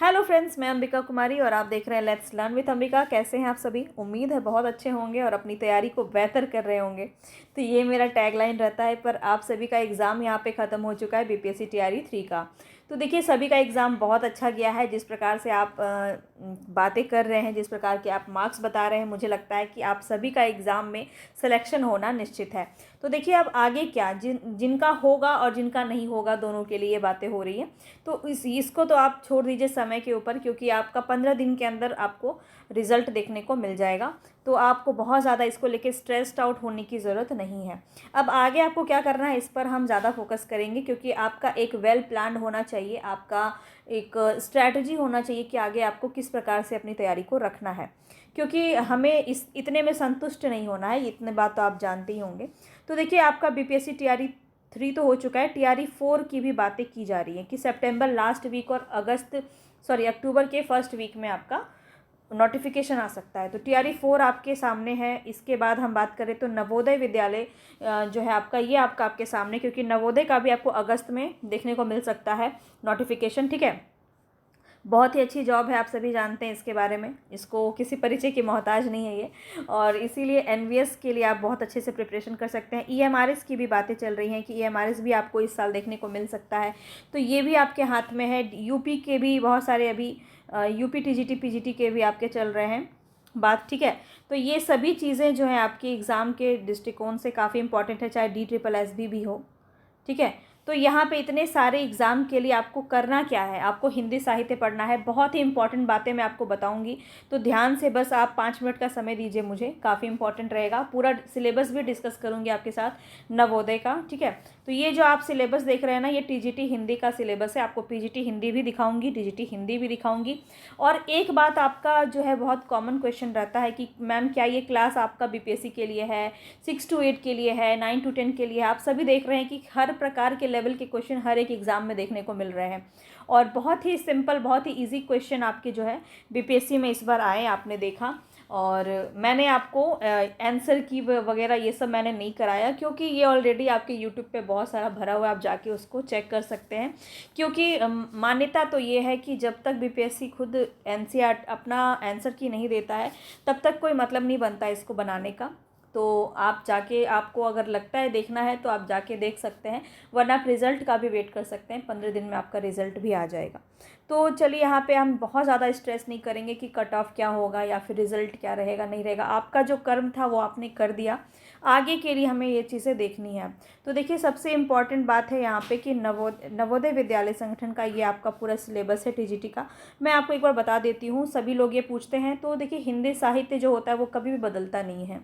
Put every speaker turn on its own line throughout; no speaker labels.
Hello friends, मैं अंबिका कुमारी और आप देख रहे हैं लेट्स लर्न विथ अंबिका। कैसे हैं आप सभी? उम्मीद है बहुत अच्छे होंगे और अपनी तैयारी को बेहतर कर रहे होंगे। तो ये मेरा टैगलाइन रहता है। पर आप सभी का एग्ज़ाम यहाँ पे ख़त्म हो चुका है, बीपीएससी टीआरई 3 का। तो देखिए, सभी का एग्ज़ाम बहुत अच्छा गया है। जिस प्रकार से आप बातें कर रहे हैं, जिस प्रकार के आप मार्क्स बता रहे हैं, मुझे लगता है कि आप सभी का एग्ज़ाम में सिलेक्शन होना निश्चित है। तो देखिए, अब आगे क्या, जिनका होगा और जिनका नहीं होगा, दोनों के लिए ये बातें हो रही हैं। तो इसको तो आप छोड़ दीजिए समय के ऊपर, क्योंकि आपका 15 दिन के अंदर आपको रिज़ल्ट देखने को मिल जाएगा। तो आपको बहुत ज़्यादा इसको लेके स्ट्रेस्ड आउट होने की ज़रूरत नहीं है। अब आगे आपको क्या करना है, इस पर हम ज़्यादा फोकस करेंगे, क्योंकि आपका एक वेल प्लान्ड होना चाहिए, आपका एक स्ट्रैटेजी होना चाहिए कि आगे आपको किस प्रकार से अपनी तैयारी को रखना है। क्योंकि हमें इस इतने में संतुष्ट नहीं होना है, इतने बात तो आप जानते ही होंगे। तो देखिए, आपका बीपीएससी टीआरई 3 तो हो चुका है, टीआरई 4 की भी बातें की जा रही हैं कि सितंबर लास्ट वीक और अक्टूबर के फर्स्ट वीक में आपका नोटिफिकेशन आ सकता है। तो टीआरई 4 आपके सामने है। इसके बाद हम बात करें तो नवोदय विद्यालय जो है आपका, ये आपके सामने, क्योंकि नवोदय का भी आपको अगस्त में देखने को मिल सकता है नोटिफिकेशन। ठीक है, बहुत ही अच्छी जॉब है, आप सभी जानते हैं इसके बारे में, इसको किसी परिचय की मोहताज नहीं है ये। और इसीलिए एनवीएस के लिए आप बहुत अच्छे से प्रिपरेशन कर सकते हैं। ईएमआरएस की भी बातें चल रही हैं कि ईएमआरएस भी आपको इस साल देखने को मिल सकता है। तो ये भी आपके हाथ में है। यूपी के भी बहुत सारे अभी यूपी टीजीटी पीजीटी के भी आपके चल रहे हैं बात। ठीक है, तो ये सभी चीज़ें जो हैं आपके एग्ज़ाम के दृष्टिकोण से काफ़ी इंपॉर्टेंट है, चाहे DSSB भी हो। ठीक है, तो यहाँ पे इतने सारे एग्ज़ाम के लिए आपको करना क्या है, आपको हिंदी साहित्य पढ़ना है। बहुत ही इंपॉर्टेंट बातें मैं आपको बताऊंगी, तो ध्यान से बस आप 5 मिनट का समय दीजिए मुझे, काफ़ी इंपॉर्टेंट रहेगा। पूरा सिलेबस भी डिस्कस करूंगी आपके साथ नवोदय का। ठीक है, तो ये जो आप सिलेबस देख रहे हैं ना, ये टीजीटी हिंदी का सिलेबस है। आपको पीजीटी हिंदी भी दिखाऊंगी, टीजीटी हिंदी भी दिखाऊंगी। और एक बात आपका जो है, बहुत कॉमन क्वेश्चन रहता है कि मैम क्या ये क्लास आपका बीपीएससी के लिए है, 6 to 8 के लिए है, 9 to 10 के लिए है? आप सभी देख रहे हैं कि हर प्रकार के लेवल के क्वेश्चन हर एक एग्ज़ाम में देखने को मिल रहे हैं। और बहुत ही सिंपल, बहुत ही इजी क्वेश्चन आपके जो है बीपीएससी में इस बार आए, आपने देखा। और मैंने आपको आंसर की वगैरह ये सब मैंने नहीं कराया, क्योंकि ये ऑलरेडी आपके यूट्यूब पे बहुत सारा भरा हुआ है, आप जाके उसको चेक कर सकते हैं। क्योंकि मान्यता तो ये है कि जब तक बीपीएससी खुद एनसीईआरटी अपना आंसर की नहीं देता है, तब तक कोई मतलब नहीं बनता इसको बनाने का। तो आप जाके, आपको अगर लगता है देखना है तो आप जाके देख सकते हैं, वरना आप रिज़ल्ट का भी वेट कर सकते हैं। 15 दिन में आपका रिज़ल्ट भी आ जाएगा। तो चलिए, यहाँ पे हम बहुत ज़्यादा स्ट्रेस नहीं करेंगे कि कट ऑफ क्या होगा या फिर रिज़ल्ट क्या रहेगा नहीं रहेगा। आपका जो कर्म था वो आपने कर दिया, आगे के लिए हमें ये चीज़ें देखनी है। तो देखिए, सबसे इम्पॉर्टेंट बात है यहाँ पे कि नवोदय विद्यालय संगठन का ये आपका पूरा सिलेबस है टीजीटी का। मैं आपको एक बार बता देती हूँ, सभी लोग ये पूछते हैं। तो देखिए, हिंदी साहित्य जो होता है वो कभी भी बदलता नहीं है,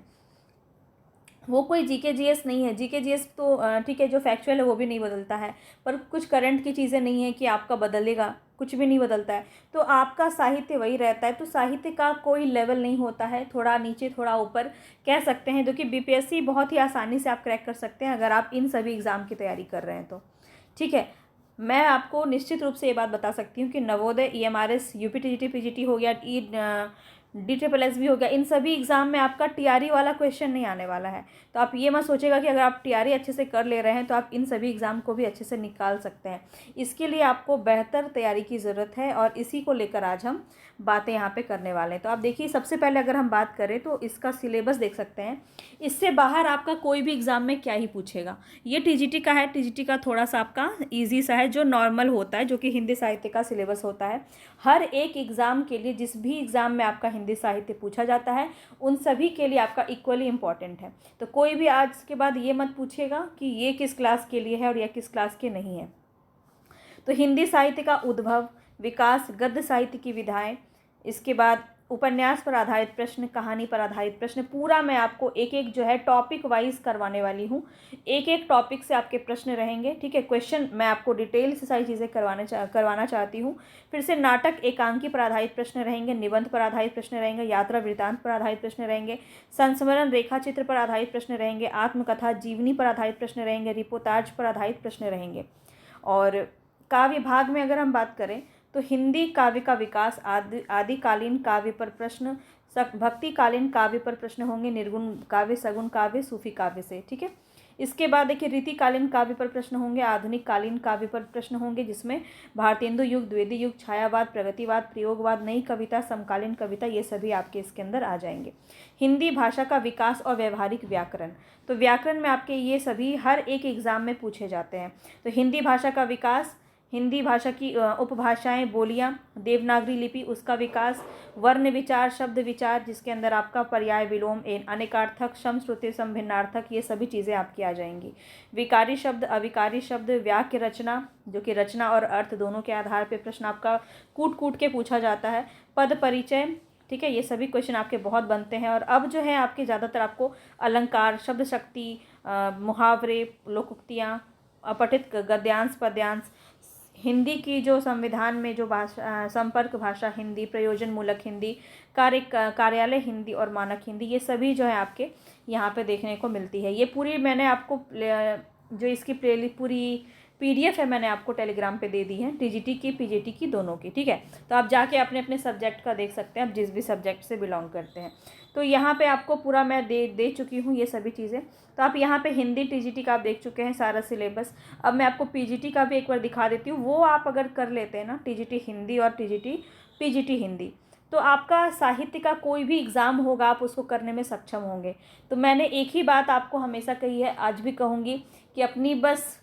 वो कोई जीके जीएस नहीं है। जीके जीएस तो ठीक है, जो फैक्चुअल है वो भी नहीं बदलता है, पर कुछ करंट की चीज़ें नहीं है कि आपका बदलेगा, कुछ भी नहीं बदलता है। तो आपका साहित्य वही रहता है। तो साहित्य का कोई लेवल नहीं होता है, थोड़ा नीचे थोड़ा ऊपर कह सकते हैं, जो कि बीपीएससी बहुत ही आसानी से आप क्रैक कर सकते हैं अगर आप इन सभी एग्ज़ाम की तैयारी कर रहे हैं तो। ठीक है, मैं आपको निश्चित रूप से ये बात बता सकती हूँ कि Navodaya, EMRS, UP TGT PGT हो गया, DSSB हो गया, इन सभी एग्ज़ाम में आपका टीआरई वाला क्वेश्चन नहीं आने वाला है। तो आप ये मत सोचेगा कि अगर आप टीआरई अच्छे से कर ले रहे हैं तो आप इन सभी एग्ज़ाम को भी अच्छे से निकाल सकते हैं। इसके लिए आपको बेहतर तैयारी की ज़रूरत है, और इसी को लेकर आज हम बातें यहाँ पे करने वाले हैं। तो आप देखिए, सबसे पहले अगर हम बात करें तो इसका सिलेबस देख सकते हैं। इससे बाहर आपका कोई भी एग्ज़ाम में क्या ही पूछेगा। ये टीजीटी का है, टीजीटी का थोड़ा सा आपका ईजी सा है, जो नॉर्मल होता है, जो कि हिंदी साहित्य का सिलेबस होता है। हर एक एग्ज़ाम के लिए, जिस भी एग्ज़ाम में आपका हिंदी साहित्य पूछा जाता है, उन सभी के लिए आपका इक्वली इम्पॉर्टेंट है। तो कोई भी आज के बाद ये मत पूछेगा कि ये किस क्लास के लिए है और यह किस क्लास के नहीं है। तो हिंदी साहित्य का उद्भव, विकास, गद्य साहित्य की विधाएं, इसके बाद उपन्यास पर आधारित प्रश्न, कहानी पर आधारित प्रश्न, पूरा मैं आपको एक एक जो है टॉपिक वाइज करवाने वाली हूँ। एक एक टॉपिक से आपके प्रश्न रहेंगे। ठीक है, क्वेश्चन मैं आपको डिटेल से सारी चीज़ें करवाना चाहती हूँ। फिर से नाटक, एकांकी पर आधारित प्रश्न रहेंगे, निबंध पर आधारित प्रश्न रहेंगे, यात्रा वृत्तांत पर आधारित प्रश्न रहेंगे, संस्मरण, रेखा चित्र पर आधारित प्रश्न रहेंगे, आत्मकथा, जीवनी पर आधारित प्रश्न रहेंगे, रिपोर्टाज पर आधारित प्रश्न रहेंगे। और काव्य भाग में अगर हम बात करें तो हिंदी काव्य का विकास, आदिकालीन काव्य पर प्रश्न, भक्तिकालीन काव्य पर प्रश्न होंगे, निर्गुण काव्य, सगुण काव्य, सूफी काव्य से। ठीक है, इसके बाद देखिए रीतिकालीन काव्य पर प्रश्न होंगे, आधुनिक कालीन काव्य पर प्रश्न होंगे, जिसमें भारतेंदु युग, द्विवेदी युग, छायावाद, प्रगतिवाद, प्रयोगवाद, नई कविता, समकालीन कविता, ये सभी आपके इसके अंदर आ जाएंगे। हिंदी भाषा का विकास और व्यवहारिक व्याकरण, तो व्याकरण में आपके ये सभी हर एक एग्जाम में पूछे जाते हैं। तो हिंदी भाषा का विकास, हिंदी भाषा की उपभाषाएं, बोलियां, देवनागरी लिपि, उसका विकास, वर्ण विचार, शब्द विचार, जिसके अंदर आपका पर्याय, विलोम, अनेकार्थक, सम, श्रुति, सम, भिन्नार्थक, ये सभी चीज़ें आपकी आ जाएंगी। विकारी शब्द, अविकारी शब्द, वाक्य रचना, जो कि रचना और अर्थ दोनों के आधार पर प्रश्न आपका कूट कूट के पूछा जाता है। पद परिचय, ठीक है, ये सभी क्वेश्चन आपके बहुत बनते हैं। और अब जो है आपके ज़्यादातर आपको अलंकार, शब्द शक्ति, मुहावरे, लोकोक्तियाँ, अपठित गद्यांश, पद्यांश, हिंदी की जो संविधान में जो भाषा, संपर्क भाषा हिंदी, प्रयोजन मूलक हिंदी, कार्यालय हिंदी और मानक हिंदी, ये सभी जो है आपके यहाँ पे देखने को मिलती है। ये पूरी मैंने आपको जो इसकी पूरी PDF है मैंने आपको टेलीग्राम पे दे दी है, TGT की, PGT की, दोनों की, ठीक है। तो आप जाके अपने अपने सब्जेक्ट का देख सकते हैं, आप जिस भी सब्जेक्ट से बिलोंग करते हैं। तो यहाँ पे आपको पूरा मैं दे चुकी हूँ ये सभी चीज़ें। तो आप यहाँ पे हिंदी TGT का आप देख चुके हैं सारा सिलेबस। अब मैं आपको PGT का भी एक बार दिखा देती हूँ। वो आप अगर कर लेते हैं ना, TGT हिंदी और PGT हिंदी, तो आपका साहित्य का कोई भी एग्ज़ाम होगा आप उसको करने में सक्षम होंगे। तो मैंने एक ही बात आपको हमेशा कही है, आज भी कहूँगी, कि अपनी बस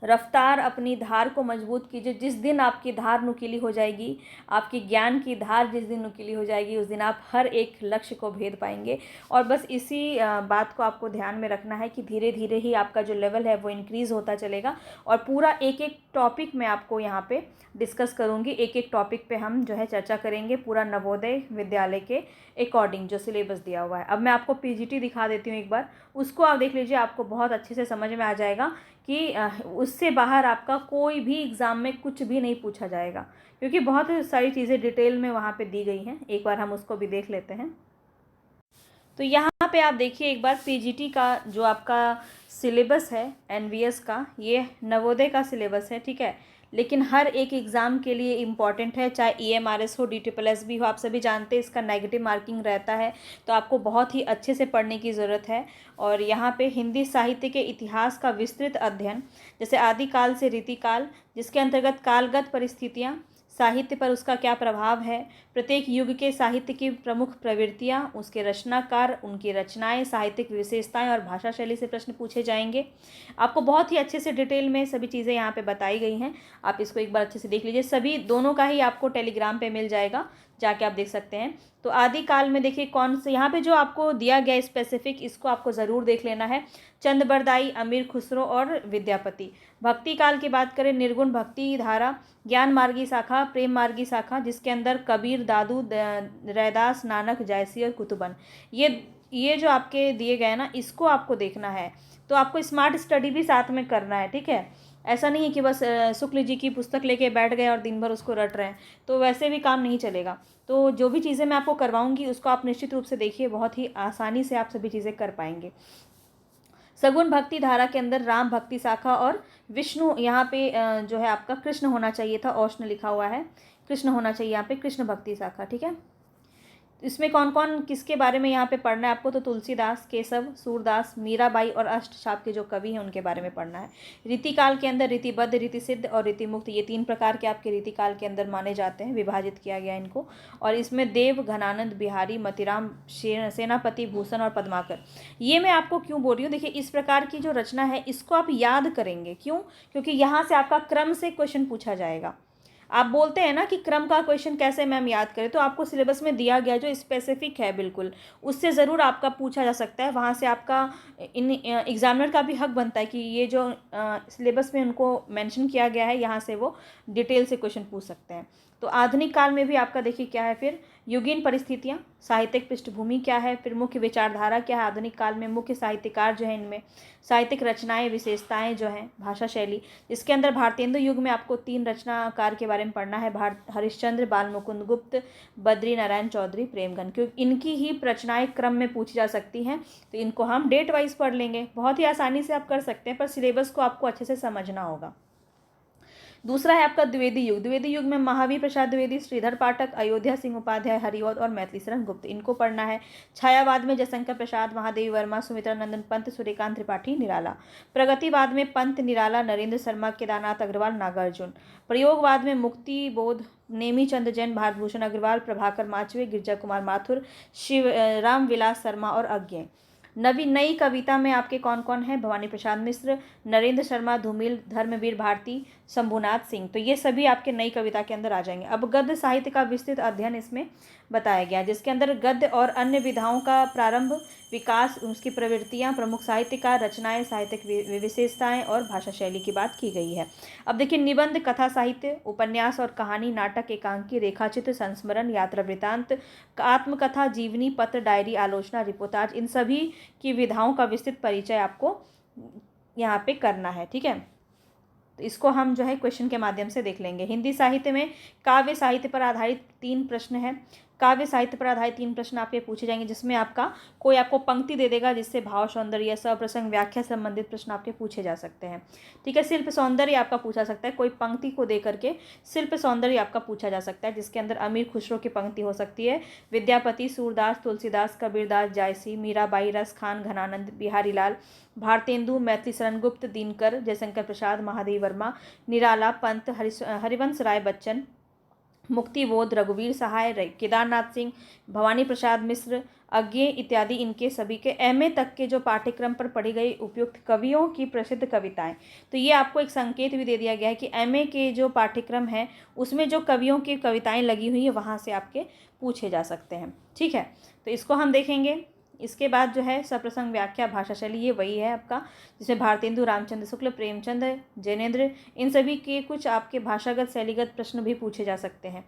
रफ्तार, अपनी धार को मजबूत कीजिए। जिस दिन आपकी धार नुकीली हो जाएगी, आपकी ज्ञान की धार जिस दिन नुकीली हो जाएगी, उस दिन आप हर एक लक्ष्य को भेद पाएंगे। और बस इसी बात को आपको ध्यान में रखना है कि धीरे धीरे ही आपका जो लेवल है वो इंक्रीज़ होता चलेगा। और पूरा एक एक टॉपिक मैं आपको यहाँ पे डिस्कस करूँगी, एक एक टॉपिक पे हम जो है चर्चा करेंगे, पूरा नवोदय विद्यालय के अकॉर्डिंग जो सिलेबस दिया हुआ है। अब मैं आपको PGT दिखा देती हूँ एक बार, उसको आप देख लीजिए, आपको बहुत अच्छे से समझ में आ जाएगा कि उससे बाहर आपका कोई भी एग्ज़ाम में कुछ भी नहीं पूछा जाएगा, क्योंकि बहुत सारी चीज़ें डिटेल में वहाँ पे दी गई हैं। एक बार हम उसको भी देख लेते हैं। तो यहाँ पे आप देखिए एक बार PGT का जो आपका सिलेबस है NVS का, ये नवोदय का सिलेबस है, ठीक है, लेकिन हर एक एग्ज़ाम के लिए इम्पॉर्टेंट है, चाहे EMRS हो, DSSS हो। आप सभी जानते हैं इसका नेगेटिव मार्किंग रहता है, तो आपको बहुत ही अच्छे से पढ़ने की ज़रूरत है। और यहाँ पे हिंदी साहित्य के इतिहास का विस्तृत अध्ययन, जैसे आदिकाल से रीतिकाल, जिसके अंतर्गत कालगत परिस्थितियाँ, साहित्य पर उसका क्या प्रभाव है, प्रत्येक युग के साहित्य की प्रमुख प्रवृत्तियाँ, उसके रचनाकार, उनकी रचनाएं, साहित्यिक विशेषताएं और भाषा शैली से प्रश्न पूछे जाएंगे। आपको बहुत ही अच्छे से डिटेल में सभी चीज़ें यहाँ पे बताई गई हैं, आप इसको एक बार अच्छे से देख लीजिए। सभी दोनों का ही आपको टेलीग्राम पे मिल जाएगा, जाके आप देख सकते हैं। तो आदिकाल में देखिए कौन से यहाँ पे जो आपको दिया गया स्पेसिफिक, इसको आपको ज़रूर देख लेना है। चंदबरदाई, अमीर खुसरो और विद्यापति। भक्ति काल की बात करें, निर्गुण भक्ति धारा, ज्ञान मार्गी शाखा, प्रेम मार्गी शाखा, जिसके अंदर कबीर, दादू, रैदास, नानक, जायसी और कुतुबन, ये जो आपके दिए गए ना, इसको आपको देखना है। तो आपको स्मार्ट स्टडी भी साथ में करना है, ठीक है। ऐसा नहीं है कि बस शुक्ल जी की पुस्तक लेके बैठ गए और दिन भर उसको रट रहे हैं, तो वैसे भी काम नहीं चलेगा। तो जो भी चीज़ें मैं आपको करवाऊंगी उसको आप निश्चित रूप से देखिए, बहुत ही आसानी से आप सभी चीज़ें कर पाएंगे। सगुण भक्ति धारा के अंदर राम भक्ति शाखा और विष्णु, यहाँ पे जो है आपका कृष्ण होना चाहिए था, औष्ण लिखा हुआ है, कृष्ण होना चाहिए यहाँ पे, कृष्ण भक्ति शाखा, ठीक है। इसमें कौन कौन किसके बारे में यहाँ पे पढ़ना है आपको, तो तुलसीदास, केशव, सूरदास, मीराबाई और अष्टशाप के जो कवि हैं उनके बारे में पढ़ना है। रीतिकाल के अंदर रीतिबद्ध, रीतिसिद्ध और रीतिमुक्त, ये 3 प्रकार के आपके रीतिकाल के अंदर माने जाते हैं, विभाजित किया गया इनको। और इसमें देव, घनानंद, बिहारी, मतीराम, सेनापति, भूषण और पद्माकर। ये मैं आपको क्यों बोल रही हूँ, देखिए इस प्रकार की जो रचना है इसको आप याद करेंगे, क्यों, क्योंकि यहाँ से आपका क्रम से क्वेश्चन पूछा जाएगा। आप बोलते हैं ना कि क्रम का क्वेश्चन कैसे मैम याद करें, तो आपको सिलेबस में दिया गया जो स्पेसिफिक है बिल्कुल, उससे ज़रूर आपका पूछा जा सकता है। वहाँ से आपका इन एग्जामिनर का भी हक बनता है कि ये जो सिलेबस में उनको मेंशन किया गया है, यहाँ से वो डिटेल से क्वेश्चन पूछ सकते हैं। तो आधुनिक काल में भी आपका देखिए क्या है, फिर युगीन परिस्थितियाँ, साहित्यिक पृष्ठभूमि क्या है, फिर मुख्य विचारधारा क्या है आधुनिक काल में, मुख्य साहित्यकार जो है इनमें, साहित्यिक रचनाएं, विशेषताएं जो हैं, भाषा शैली, इसके अंदर भारतेंदु युग में आपको 3 रचनाकार के बारे में पढ़ना है, हरिश्चंद्र, बालमुकुंद गुप्त, बद्री नारायण चौधरी, प्रेमगन, क्योंकि इनकी ही रचनाएं क्रम में पूछी जा सकती हैं। तो इनको हम डेट वाइज पढ़ लेंगे, बहुत ही आसानी से आप कर सकते हैं, पर सिलेबस को आपको अच्छे से समझना होगा। दूसरा है आपका द्विवेदी युग। द्विवेदी युग में महावीर प्रसाद द्विवेदी, श्रीधर पाठक, अयोध्या सिंह उपाध्याय, हरिऔध और मैथिली शरण गुप्त, इनको पढ़ना है। छायावाद में जयशंकर प्रसाद, महादेवी वर्मा, सुमित्रा नंदन पंत, सूर्यकांत त्रिपाठी, निराला। प्रगतिवाद में पंत, निराला, नरेंद्र शर्मा, केदारनाथ अग्रवाल, नागार्जुन। प्रयोगवाद में मुक्ति बोध, नेमीचंद जैन, भारतभूषण अग्रवाल, प्रभाकर माचवे, गिरजा कुमार माथुर, शिव राम विलास शर्मा और अज्ञे। नई कविता में आपके कौन कौन है? भवानी प्रसाद मिश्र, नरेंद्र शर्मा, धूमिल, धर्मवीर भारती, शंभुनाथ सिंह। तो ये सभी आपके नई कविता के अंदर आ जाएंगे। अब गद्य साहित्य का विस्तृत अध्ययन इसमें बताया गया, जिसके अंदर गद्य और अन्य विधाओं का प्रारंभ, विकास, उसकी प्रवृत्तियाँ, प्रमुख साहित्यकार, रचनाएं, साहित्यिक विशेषताएं और भाषा शैली की बात की गई है। अब देखिए, निबंध, कथा साहित्य, उपन्यास और कहानी, नाटक, एकांकी, रेखाचित्र, संस्मरण, यात्रा वृत्तांत, आत्मकथा, जीवनी, पत्र, डायरी, आलोचना, रिपोर्टाज, इन सभी की विधाओं का विस्तृत परिचय आपको यहाँ पे करना है। ठीक है, तो इसको हम जो है क्वेश्चन के माध्यम से देख लेंगे। हिंदी साहित्य में काव्य साहित्य पर आधारित 3 प्रश्न हैं। काव्य साहित्य पर आधारित 3 प्रश्न आपके पूछे जाएंगे, जिसमें कोई आपको पंक्ति दे देगा, जिससे भाव सौंदर्य, सप्रसंग, व्याख्या संबंधित प्रश्न आपके पूछे जा सकते हैं। ठीक है, शिल्प सौंदर्य आपका पूछा सकता है, कोई पंक्ति को दे करके शिल्प सौंदर्य आपका पूछा जा सकता है, जिसके अंदर अमीर खुसरो की पंक्ति हो सकती है, विद्यापति, सूरदास, तुलसीदास, कबीरदास, जायसी, मीराबाई, रस खान, घनानंद, बिहारी लाल, भारतेंदु, मैथिली शरण गुप्त, दिनकर, जयशंकर प्रसाद, महादेवी वर्मा, निराला, पंत, हरिवंश राय बच्चन, मुक्तिबोध, रघुवीर सहाय, केदारनाथ सिंह, भवानी प्रसाद मिश्र, अज्ञे इत्यादि, इनके सभी के एमए तक के जो पाठ्यक्रम पर पढ़ी गई उपयुक्त कवियों की प्रसिद्ध कविताएं। तो ये आपको एक संकेत भी दे दिया गया है कि एमए के जो पाठ्यक्रम है उसमें जो कवियों की कविताएं लगी हुई है वहाँ से आपके पूछे जा सकते हैं। ठीक है, तो इसको हम देखेंगे। इसके बाद जो है सप्रसंग, व्याख्या, भाषा शैली, ये वही है आपका, जिसमें भारतेंदु, रामचंद्र शुक्ल, प्रेमचंद, जैनेन्द्र, इन सभी के कुछ आपके भाषागत शैलीगत प्रश्न भी पूछे जा सकते हैं।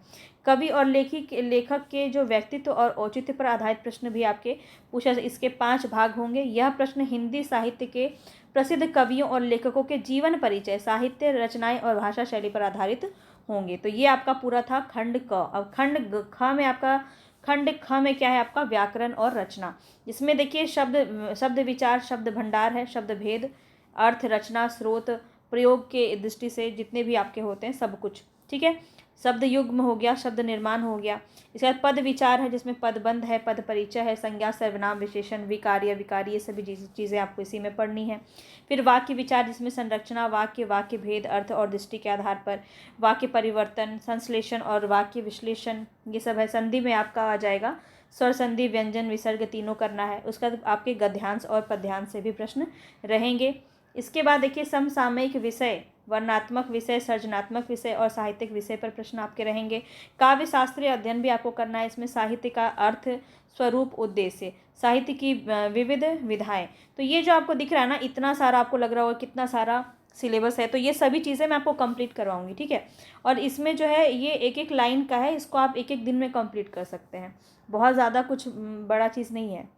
कवि और लेखक के जो व्यक्तित्व और औचित्य पर आधारित प्रश्न भी आपके पूछा, इसके 5 भाग होंगे। यह प्रश्न हिंदी साहित्य के प्रसिद्ध कवियों और लेखकों के जीवन परिचय, साहित्य रचनाएं और भाषा शैली पर आधारित होंगे। तो ये आपका पूरा था खंड क। अब खंड ख में क्या है आपका? व्याकरण और रचना, जिसमें देखिए शब्द विचार, शब्द भंडार है, शब्द भेद, अर्थ, रचना, स्रोत, प्रयोग के दृष्टि से जितने भी आपके होते हैं सब कुछ। ठीक है, शब्द युग्म हो गया, शब्द निर्माण हो गया। इसके बाद पद विचार है, जिसमें पदबंध है, पद परिचय है, संज्ञा, सर्वनाम, विशेषण, विकार्य, विकारी, ये सभी चीज़ें आपको इसी में पढ़नी है। फिर वाक्य विचार, जिसमें संरचना, वाक्य भेद, अर्थ और दृष्टि के आधार पर वाक्य परिवर्तन, संश्लेषण और वाक्य विश्लेषण, ये सब है। संधि में आपका आ जाएगा स्वर संधि, व्यंजन, विसर्ग, तीनों करना है। उसका आपके गद्यांश और पद्यांश से भी प्रश्न रहेंगे। इसके बाद देखिए समसामयिक विषय, वर्णनात्मक विषय, सर्जनात्मक विषय और साहित्यिक विषय पर प्रश्न आपके रहेंगे। काव्य शास्त्रीय अध्ययन भी आपको करना है। इसमें साहित्य का अर्थ, स्वरूप, उद्देश्य, साहित्य की विविध विधाएं। तो ये जो आपको दिख रहा है ना, इतना सारा आपको लग रहा होगा कितना सारा सिलेबस है, तो ये सभी चीज़ें मैं आपको कंप्लीट करवाऊंगी। ठीक है, और इसमें जो है ये एक एक लाइन का है, इसको आप एक एक दिन में कंप्लीट कर सकते हैं, बहुत ज़्यादा कुछ बड़ा चीज़ नहीं है।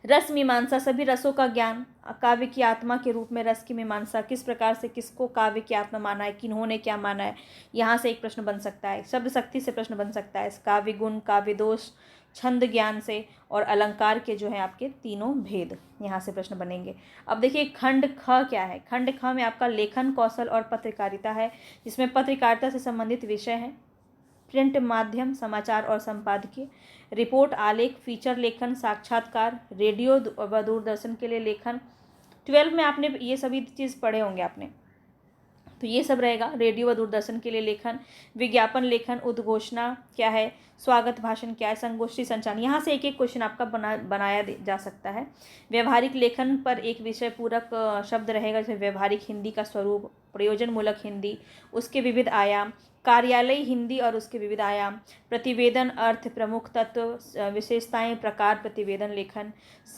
रस मीमांसा, सभी रसों का ज्ञान, काव्य की आत्मा के रूप में रस की मीमांसा, किस प्रकार से किसको काव्य की आत्मा माना है, किन्होंने क्या माना है, यहाँ से एक प्रश्न बन सकता है। शब्द शक्ति से प्रश्न बन सकता है, काव्य गुण, काव्य दोष, छंद ज्ञान से, और अलंकार के जो है आपके तीनों भेद, यहाँ से प्रश्न बनेंगे। अब देखिए खंड ख क्या है। खंड ख में आपका लेखन कौशल और पत्रकारिता है, जिसमें पत्रकारिता से संबंधित विषय है, प्रिंट माध्यम, समाचार और संपादकीय, रिपोर्ट, आलेख, फीचर लेखन, साक्षात्कार, रेडियो व दूरदर्शन के लिए लेखन। 12 में आपने ये सभी चीज़ पढ़े होंगे आपने, तो ये सब रहेगा। रेडियो व दूरदर्शन के लिए लेखन, विज्ञापन लेखन, उद्घोषणा क्या है, स्वागत भाषण क्या है, संगोष्ठी संचालन, यहाँ से एक एक क्वेश्चन आपका बनाया जा सकता है। व्यवहारिक लेखन पर एक विषय पूरक शब्द रहेगा, जैसे व्यवहारिक हिंदी का स्वरूप, प्रयोजनमूलक हिंदी, उसके विविध आयाम, कार्यालय हिंदी और उसके विविध आयाम, प्रतिवेदन, अर्थ, प्रमुख तत्व, विशेषताएं, प्रकार, प्रतिवेदन लेखन,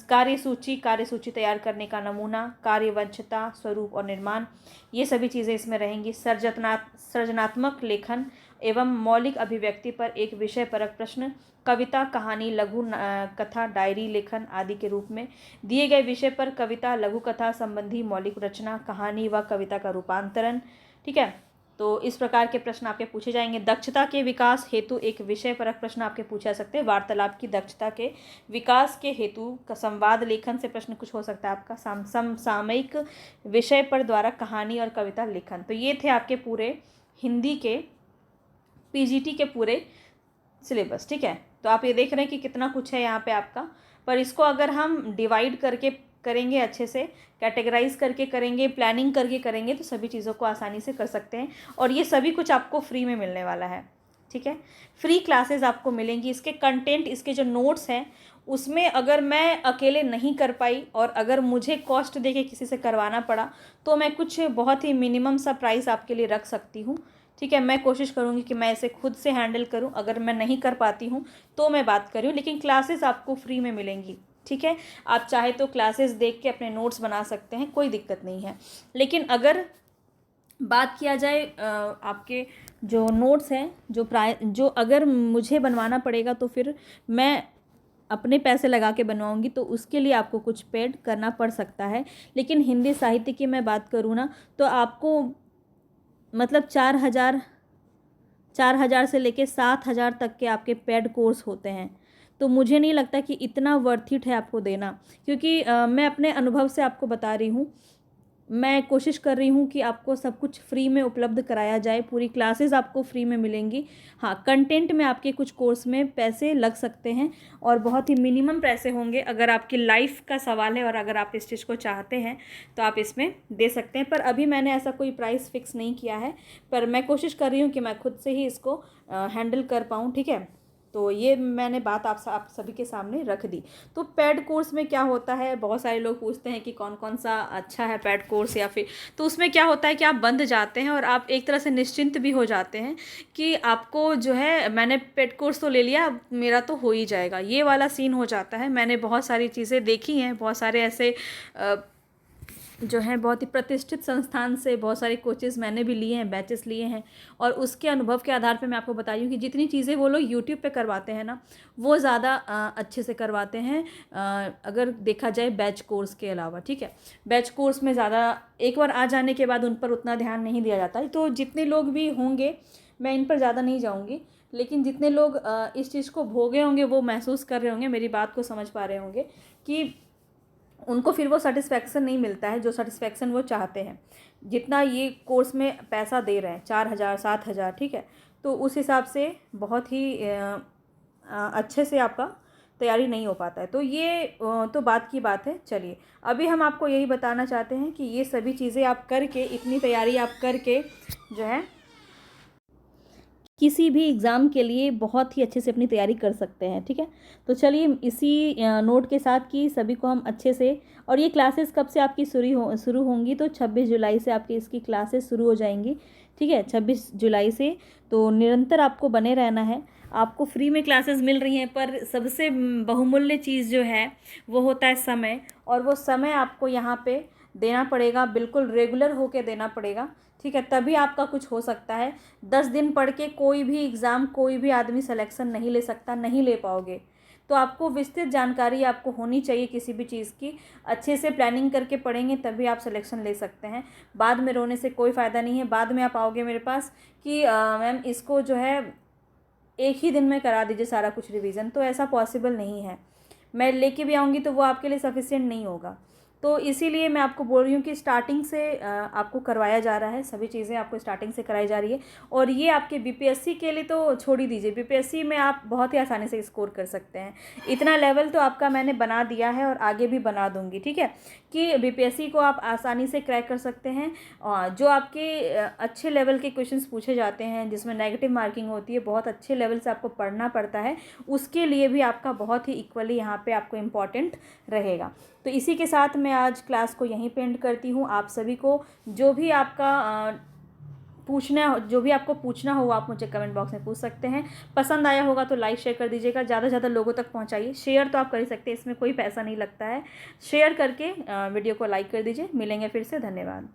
कार्यसूची तैयार करने का नमूना, कार्यवंशता, स्वरूप और निर्माण, ये सभी चीज़ें इसमें रहेंगी। सृजनात्मक लेखन एवं मौलिक अभिव्यक्ति पर एक विषय परक प्रश्न, कविता, कहानी, लघु कथा, डायरी लेखन आदि के रूप में दिए गए विषय पर कविता, लघु कथा संबंधी मौलिक रचना, कहानी व कविता का रूपांतरण। ठीक है, तो इस प्रकार के प्रश्न आपके पूछे जाएंगे। दक्षता के विकास हेतु एक विषय परक प्रश्न आपके पूछा सकते हैं। वार्तालाप की दक्षता के विकास के हेतु का संवाद लेखन से प्रश्न कुछ हो सकता है आपका। समसामयिक विषय पर द्वारा कहानी और कविता लेखन। तो ये थे आपके पूरे हिंदी के पीजीटी के पूरे सिलेबस, ठीक है। तो आप ये देख रहे हैं कि कितना कुछ है यहाँ पे आपका। पर इसको अगर हम डिवाइड करके करेंगे, अच्छे से कैटेगराइज करके करेंगे, प्लानिंग करके करेंगे, तो सभी चीज़ों को आसानी से कर सकते हैं। और ये सभी कुछ आपको फ्री में मिलने वाला है, ठीक है। फ्री क्लासेस आपको मिलेंगी। इसके कंटेंट, इसके जो नोट्स हैं, उसमें अगर मैं अकेले नहीं कर पाई और अगर मुझे कॉस्ट दे के किसी से करवाना पड़ा, तो मैं कुछ बहुत ही मिनिमम सा प्राइस आपके लिए रख सकती हूँ, ठीक है। मैं कोशिश करूँगी कि मैं इसे खुद से हैंडल करूँ। अगर मैं नहीं कर पाती हूँ तो मैं बात करूँ, लेकिन क्लासेस आपको फ्री में मिलेंगी, ठीक है। आप चाहे तो क्लासेस देख के अपने नोट्स बना सकते हैं, कोई दिक्कत नहीं है। लेकिन अगर बात किया जाए आपके जो नोट्स हैं, जो अगर मुझे बनवाना पड़ेगा तो फिर मैं अपने पैसे लगा के बनवाऊंगी, तो उसके लिए आपको कुछ पेड करना पड़ सकता है। लेकिन हिंदी साहित्य की मैं बात करूँ ना, तो आपको मतलब 4,000 से लेके 7,000 तक के आपके पेड कोर्स होते हैं। तो मुझे नहीं लगता कि इतना वर्थ इट है आपको देना, क्योंकि मैं अपने अनुभव से आपको बता रही हूँ। मैं कोशिश कर रही हूँ कि आपको सब कुछ फ्री में उपलब्ध कराया जाए। पूरी क्लासेस आपको फ्री में मिलेंगी। हाँ, कंटेंट में आपके कुछ कोर्स में पैसे लग सकते हैं और बहुत ही मिनिमम पैसे होंगे। अगर आपकी लाइफ का सवाल है और अगर आप इस चीज़ को चाहते हैं तो आप इसमें दे सकते हैं। पर अभी मैंने ऐसा कोई प्राइस फिक्स नहीं किया है, पर मैं कोशिश कर रही हूँ कि मैं खुद से ही इसको हैंडल कर पाऊँ, ठीक है। तो ये मैंने बात आप सभी के सामने रख दी। तो पेड कोर्स में क्या होता है, बहुत सारे लोग पूछते हैं कि कौन कौन सा अच्छा है पेड कोर्स या फिर, तो उसमें क्या होता है कि आप बंध जाते हैं और आप एक तरह से निश्चिंत भी हो जाते हैं कि आपको जो है, मैंने पेड कोर्स तो ले लिया, मेरा तो हो ही जाएगा, ये वाला सीन हो जाता है। मैंने बहुत सारी चीज़ें देखी हैं, बहुत सारे ऐसे जो हैं बहुत ही प्रतिष्ठित संस्थान से बहुत सारे कोचेज़ मैंने भी लिए हैं, बैचेस लिए हैं, और उसके अनुभव के आधार पे मैं आपको बता रही हूँ कि जितनी चीज़ें वो लोग यूट्यूब पे करवाते हैं ना, वो ज़्यादा अच्छे से करवाते हैं अगर देखा जाए बैच कोर्स के अलावा, ठीक है। बैच कोर्स में ज़्यादा एक बार आ जाने के बाद उन पर उतना ध्यान नहीं दिया जाता है। तो जितने लोग भी होंगे, मैं इन पर ज़्यादा नहीं जाऊँगी, लेकिन जितने लोग इस चीज़ को भोगे होंगे, वो महसूस कर रहे होंगे, मेरी बात को समझ पा रहे होंगे कि उनको फिर वो सेटिस्फेक्शन नहीं मिलता है जो सेटिस्फेक्शन वो चाहते हैं। जितना ये कोर्स में पैसा दे रहे हैं, 4,000 7,000, ठीक है, तो उस हिसाब से बहुत ही अच्छे से आपका तैयारी नहीं हो पाता है। तो ये तो बात की बात है। चलिए, अभी हम आपको यही बताना चाहते हैं कि ये सभी चीज़ें आप करके, इतनी तैयारी आप करके जो है किसी भी एग्ज़ाम के लिए बहुत ही अच्छे से अपनी तैयारी कर सकते हैं, ठीक है। तो चलिए, इसी नोट के साथ कि सभी को हम अच्छे से, और ये क्लासेस कब से आपकी शुरू होंगी, तो 26 जुलाई से आपकी इसकी क्लासेस शुरू हो जाएंगी, ठीक है। 26 जुलाई से। तो निरंतर आपको बने रहना है। आपको फ्री में क्लासेस मिल रही हैं, पर सबसे बहुमूल्य चीज़ जो है वो होता है समय, और वो समय आपको यहाँ पे देना पड़ेगा, बिल्कुल रेगुलर होके देना पड़ेगा, ठीक है। तभी आपका कुछ हो सकता है। 10 दिन पढ़ के कोई भी एग्ज़ाम, कोई भी आदमी सिलेक्शन नहीं ले सकता, नहीं ले पाओगे। तो आपको विस्तृत जानकारी आपको होनी चाहिए किसी भी चीज़ की। अच्छे से प्लानिंग करके पढ़ेंगे तभी आप सिलेक्शन ले सकते हैं। बाद में रोने से कोई फ़ायदा नहीं है। बाद में आप आओगे मेरे पास कि मैम इसको जो है एक ही दिन में करा दीजिए सारा कुछ रिवीजन, तो ऐसा पॉसिबल नहीं है। मैं लेके भी आऊँगी तो वो आपके लिए सफिशिएंट नहीं होगा। तो इसीलिए मैं आपको बोल रही हूँ कि स्टार्टिंग से आपको करवाया जा रहा है, सभी चीज़ें आपको स्टार्टिंग से कराई जा रही है। और ये आपके बीपीएससी के लिए तो छोड़ ही दीजिए, बीपीएससी में आप बहुत ही आसानी से स्कोर कर सकते हैं। इतना लेवल तो आपका मैंने बना दिया है और आगे भी बना दूंगी, ठीक है, कि बीपीएससी को आप आसानी से क्रैक कर सकते हैं। और जो आपके अच्छे लेवल के क्वेश्चंस पूछे जाते हैं, जिसमें नेगेटिव मार्किंग होती है, बहुत अच्छे लेवल से आपको पढ़ना पड़ता है, उसके लिए भी आपका बहुत ही इक्वली यहाँ पे आपको इम्पॉर्टेंट रहेगा। तो इसी के साथ मैं आज क्लास को यहीं पे एंड करती हूँ। आप सभी को जो भी आपका जो भी आपको पूछना हो आप मुझे कमेंट बॉक्स में पूछ सकते हैं। पसंद आया होगा तो लाइक शेयर कर दीजिएगा, ज़्यादा से ज़्यादा लोगों तक पहुंचाइए। शेयर तो आप कर ही सकते हैं, इसमें कोई पैसा नहीं लगता है। शेयर करके वीडियो को लाइक कर दीजिए। मिलेंगे फिर से, धन्यवाद।